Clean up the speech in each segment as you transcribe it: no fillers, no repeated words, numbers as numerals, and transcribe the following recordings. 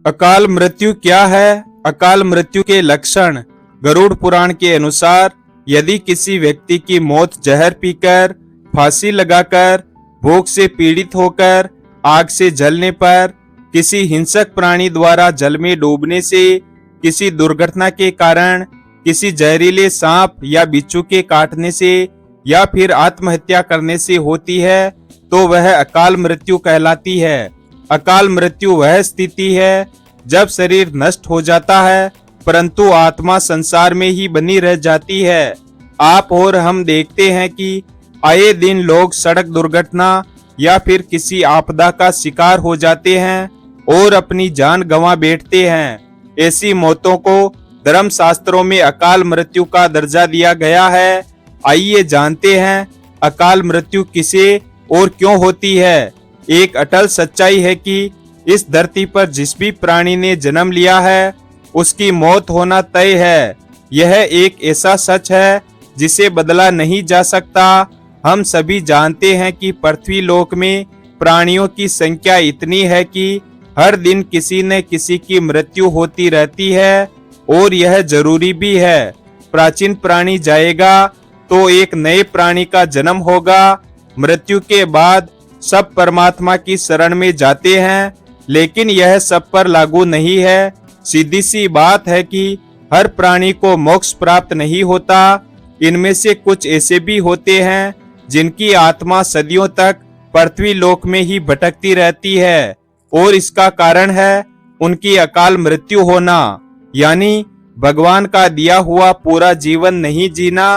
अकाल मृत्यु क्या है? अकाल मृत्यु के लक्षण। गरुड़ पुराण के अनुसार यदि किसी व्यक्ति की मौत जहर पीकर, फांसी लगाकर, भूख से पीड़ित होकर, आग से जलने पर, किसी हिंसक प्राणी द्वारा जल में डूबने से, किसी दुर्घटना के कारण, किसी जहरीले सांप या बिच्छू के काटने से या फिर आत्महत्या करने से होती है तो वह अकाल मृत्यु कहलाती है। अकाल मृत्यु वह स्थिति है जब शरीर नष्ट हो जाता है परंतु आत्मा संसार में ही बनी रह जाती है। आप और हम देखते हैं कि आए दिन लोग सड़क दुर्घटना या फिर किसी आपदा का शिकार हो जाते हैं और अपनी जान गंवा बैठते हैं। ऐसी मौतों को धर्म शास्त्रों में अकाल मृत्यु का दर्जा दिया गया है। आइए जानते हैं अकाल मृत्यु किसे और क्यों होती है। एक अटल सच्चाई है कि इस धरती पर जिस भी प्राणी ने जन्म लिया है उसकी मौत होना तय है। यह एक ऐसा सच है जिसे बदला नहीं जा सकता। हम सभी जानते हैं कि पृथ्वी लोक में प्राणियों की संख्या इतनी है कि हर दिन किसी न किसी की मृत्यु होती रहती है और यह जरूरी भी है। प्राचीन प्राणी जाएगा तो एक नए प्राणी का जन्म होगा। मृत्यु के बाद सब परमात्मा की शरण में जाते हैं, लेकिन यह सब पर लागू नहीं है। सीधी सी बात है कि हर प्राणी को मोक्ष प्राप्त नहीं होता। इनमें से कुछ ऐसे भी होते हैं जिनकी आत्मा सदियों तक पृथ्वी लोक में ही भटकती रहती है और इसका कारण है उनकी अकाल मृत्यु होना, यानी भगवान का दिया हुआ पूरा जीवन नहीं जीना।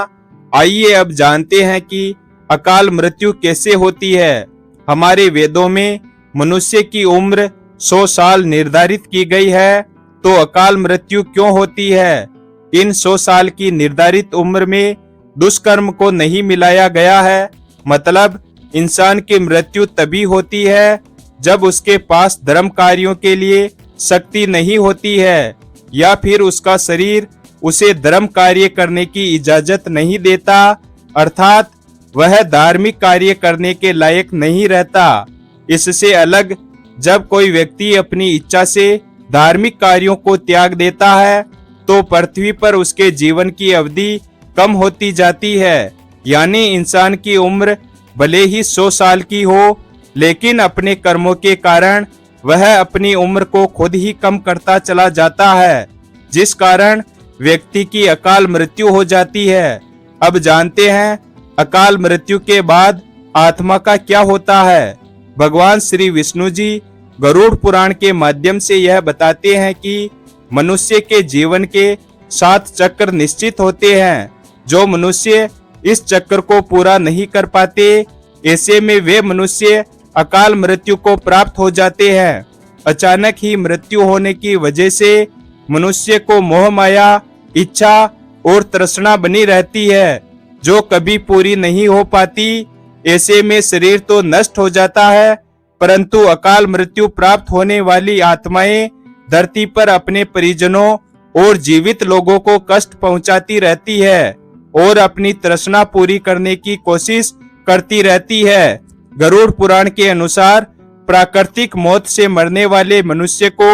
आइए अब जानते हैं कि अकाल मृत्यु कैसे होती है। हमारे वेदों में मनुष्य की उम्र 100 साल निर्धारित की गई है, तो अकाल मृत्यु क्यों होती है? इन 100 साल की निर्धारित उम्र में दुष्कर्म को नहीं मिलाया गया है। मतलब इंसान की मृत्यु तभी होती है जब उसके पास धर्म कार्यों के लिए शक्ति नहीं होती है या फिर उसका शरीर उसे धर्म कार्य करने की इजाजत नहीं देता, अर्थात वह धार्मिक कार्य करने के लायक नहीं रहता। इससे अलग जब कोई व्यक्ति अपनी इच्छा से धार्मिक कार्यों को त्याग देता है तो पृथ्वी पर उसके जीवन की अवधि कम होती जाती है। यानी इंसान की उम्र भले ही 100 साल की हो, लेकिन अपने कर्मों के कारण वह अपनी उम्र को खुद ही कम करता चला जाता है, जिस कारण व्यक्ति की अकाल मृत्यु हो जाती है। अब जानते हैं अकाल मृत्यु के बाद आत्मा का क्या होता है। भगवान श्री विष्णु जी गरुड़ पुराण के माध्यम से यह बताते हैं कि मनुष्य के जीवन के 7 चक्र निश्चित होते हैं। जो मनुष्य इस चक्र को पूरा नहीं कर पाते, ऐसे में वे मनुष्य अकाल मृत्यु को प्राप्त हो जाते हैं। अचानक ही मृत्यु होने की वजह से मनुष्य को मोह माया, इच्छा और तृष्णा बनी रहती है जो कभी पूरी नहीं हो पाती। ऐसे में शरीर तो नष्ट हो जाता है परंतु अकाल मृत्यु प्राप्त होने वाली आत्माएं धरती पर अपने परिजनों और जीवित लोगों को कष्ट पहुंचाती रहती है और अपनी तृष्णा पूरी करने की कोशिश करती रहती है। गरुड़ पुराण के अनुसार प्राकृतिक मौत से मरने वाले मनुष्य को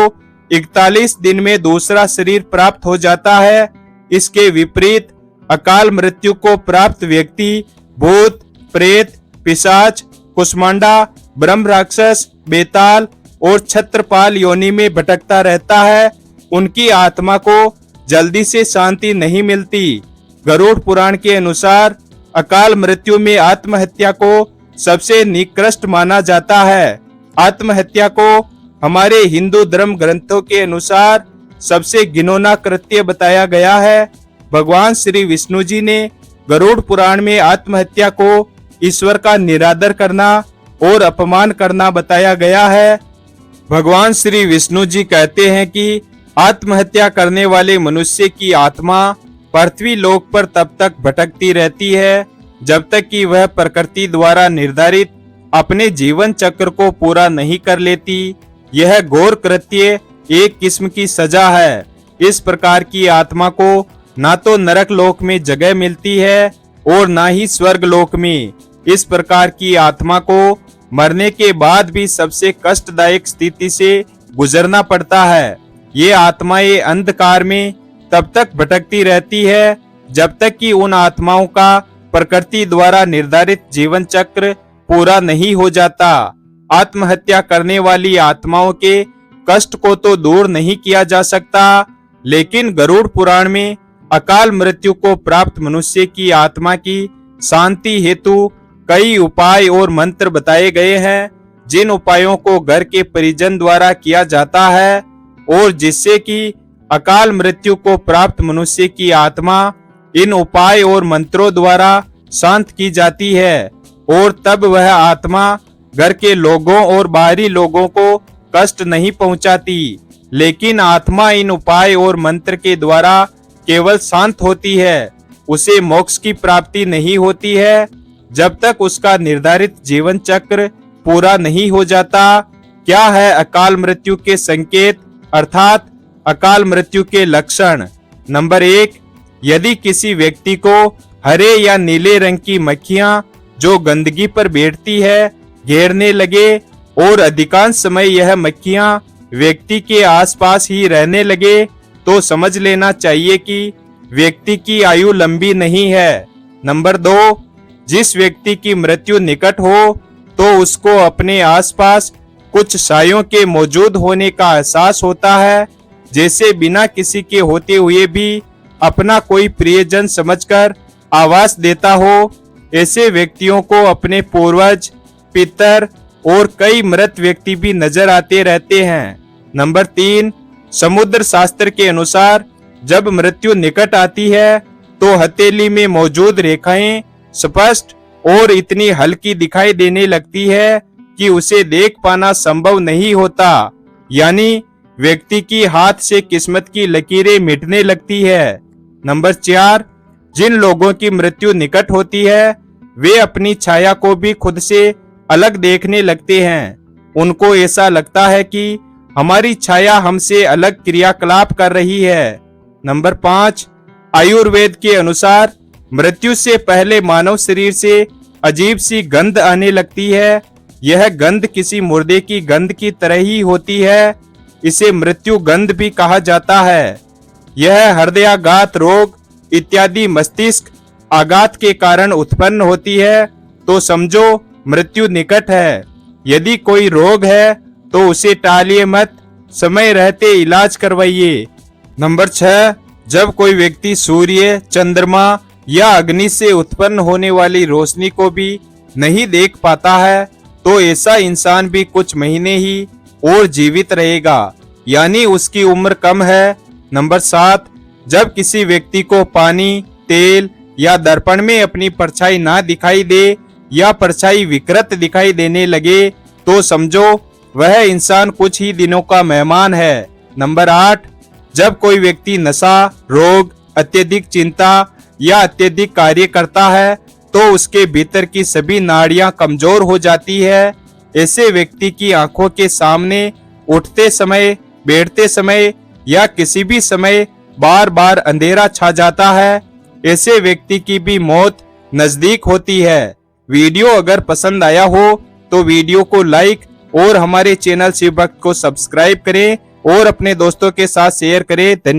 41 दिन में दूसरा शरीर प्राप्त हो जाता है। इसके विपरीत अकाल मृत्यु को प्राप्त व्यक्ति भूत, प्रेत, पिशाच, कुष्मांडा, ब्रह्म राक्षस, बेताल और छत्रपाल योनि में भटकता रहता है। उनकी आत्मा को जल्दी से शांति नहीं मिलती। गरुड़ पुराण के अनुसार अकाल मृत्यु में आत्महत्या को सबसे निकृष्ट माना जाता है। आत्महत्या को हमारे हिंदू धर्म ग्रंथों के अनुसार सबसे घिनौना कृत्य बताया गया है। भगवान श्री विष्णु जी ने गरुड़ पुराण में आत्महत्या को ईश्वर का निरादर करना और अपमान करना बताया गया है। भगवान श्री विष्णु जी कहते हैं कि आत्महत्या करने वाले मनुष्य की आत्मा पृथ्वी लोक पर तब तक भटकती रहती है जब तक कि वह प्रकृति द्वारा निर्धारित अपने जीवन चक्र को पूरा नहीं कर लेती। यह घोर कृत्य एक किस्म की सजा है। इस प्रकार की आत्मा को ना तो नरक लोक में जगह मिलती है और ना ही स्वर्ग लोक में। इस प्रकार की आत्मा को मरने के बाद भी सबसे कष्टदायक स्थिति से गुजरना पड़ता है। ये आत्माएं अंधकार में तब तक भटकती रहती है जब तक कि उन आत्माओं का प्रकृति द्वारा निर्धारित जीवन चक्र पूरा नहीं हो जाता। आत्महत्या करने वाली आत्माओं के कष्ट को तो दूर नहीं किया जा सकता, लेकिन गरुड़ पुराण में अकाल मृत्यु को प्राप्त मनुष्य की आत्मा की शांति हेतु कई उपाय और मंत्र बताए गए हैं, जिन उपायों को घर के परिजन द्वारा किया जाता है और जिससे कि अकाल मृत्यु को प्राप्त मनुष्य की आत्मा इन उपाय और मंत्रों द्वारा शांत की जाती है और तब वह आत्मा घर के लोगों और बाहरी लोगों को कष्ट नहीं पहुंचाती। लेकिन आत्मा इन उपाय और मंत्र के द्वारा केवल शांत होती है, उसे मोक्ष की प्राप्ति नहीं होती है जब तक उसका निर्धारित जीवन चक्र पूरा नहीं हो जाता। क्या है अकाल मृत्यु के संकेत अर्थात अकाल मृत्यु के लक्षण? नंबर 1, यदि किसी व्यक्ति को हरे या नीले रंग की मक्खियां जो गंदगी पर बैठती है घेरने लगे और अधिकांश समय यह मक्खियां व्यक्ति के आसपास ही रहने लगे, तो समझ लेना चाहिए कि व्यक्ति की आयु लंबी नहीं है। नंबर 2, जिस व्यक्ति की मृत्यु निकट हो तो उसको अपने आसपास कुछ सायों के मौजूद होने का एहसास होता है, जैसे बिना किसी के होते हुए भी अपना कोई प्रियजन समझकर आवाज देता हो। ऐसे व्यक्तियों को अपने पूर्वज, पितर और कई मृत व्यक्ति भी नजर आते रहते हैं। नंबर 3, समुद्र शास्त्र के अनुसार जब मृत्यु निकट आती है तो हथेली में मौजूद रेखाएं स्पष्ट और इतनी हल्की दिखाई देने लगती है कि उसे देख पाना संभव नहीं होता, यानी व्यक्ति की हाथ से किस्मत की लकीरें मिटने लगती है। नंबर 4, जिन लोगों की मृत्यु निकट होती है वे अपनी छाया को भी खुद से अलग देखने लगते हैं। उनको ऐसा लगता है कि हमारी छाया हमसे अलग क्रियाकलाप कर रही है। नंबर 5, आयुर्वेद के अनुसार मृत्यु से पहले मानव शरीर से अजीब सी गंध आने लगती है। यह गंध किसी मुर्दे की गंध की तरह ही होती है, इसे मृत्यु गंध भी कहा जाता है। यह हृदयाघात रोग इत्यादि मस्तिष्क आघात के कारण उत्पन्न होती है, तो समझो मृत्यु निकट है। यदि कोई रोग है तो उसे टालिए मत, समय रहते इलाज करवाइए। नंबर 6, जब कोई व्यक्ति सूर्य, चंद्रमा या अग्नि से उत्पन्न होने वाली रोशनी को भी नहीं देख पाता है तो ऐसा इंसान भी कुछ महीने ही और जीवित रहेगा, यानी उसकी उम्र कम है। नंबर 7, जब किसी व्यक्ति को पानी, तेल या दर्पण में अपनी परछाई ना दिखाई दे या परछाई विकृत दिखाई देने लगे तो समझो वह इंसान कुछ ही दिनों का मेहमान है। नंबर 8, जब कोई व्यक्ति नशा, रोग, अत्यधिक चिंता या अत्यधिक कार्य करता है तो उसके भीतर की सभी नाड़ियां कमजोर हो जाती है। ऐसे व्यक्ति की आंखों के सामने उठते समय, बैठते समय या किसी भी समय बार बार अंधेरा छा जाता है। ऐसे व्यक्ति की भी मौत नजदीक होती है। वीडियो अगर पसंद आया हो तो वीडियो को लाइक और हमारे चैनल शिव भक्त को सब्सक्राइब करें और अपने दोस्तों के साथ शेयर करें। धन्यवाद।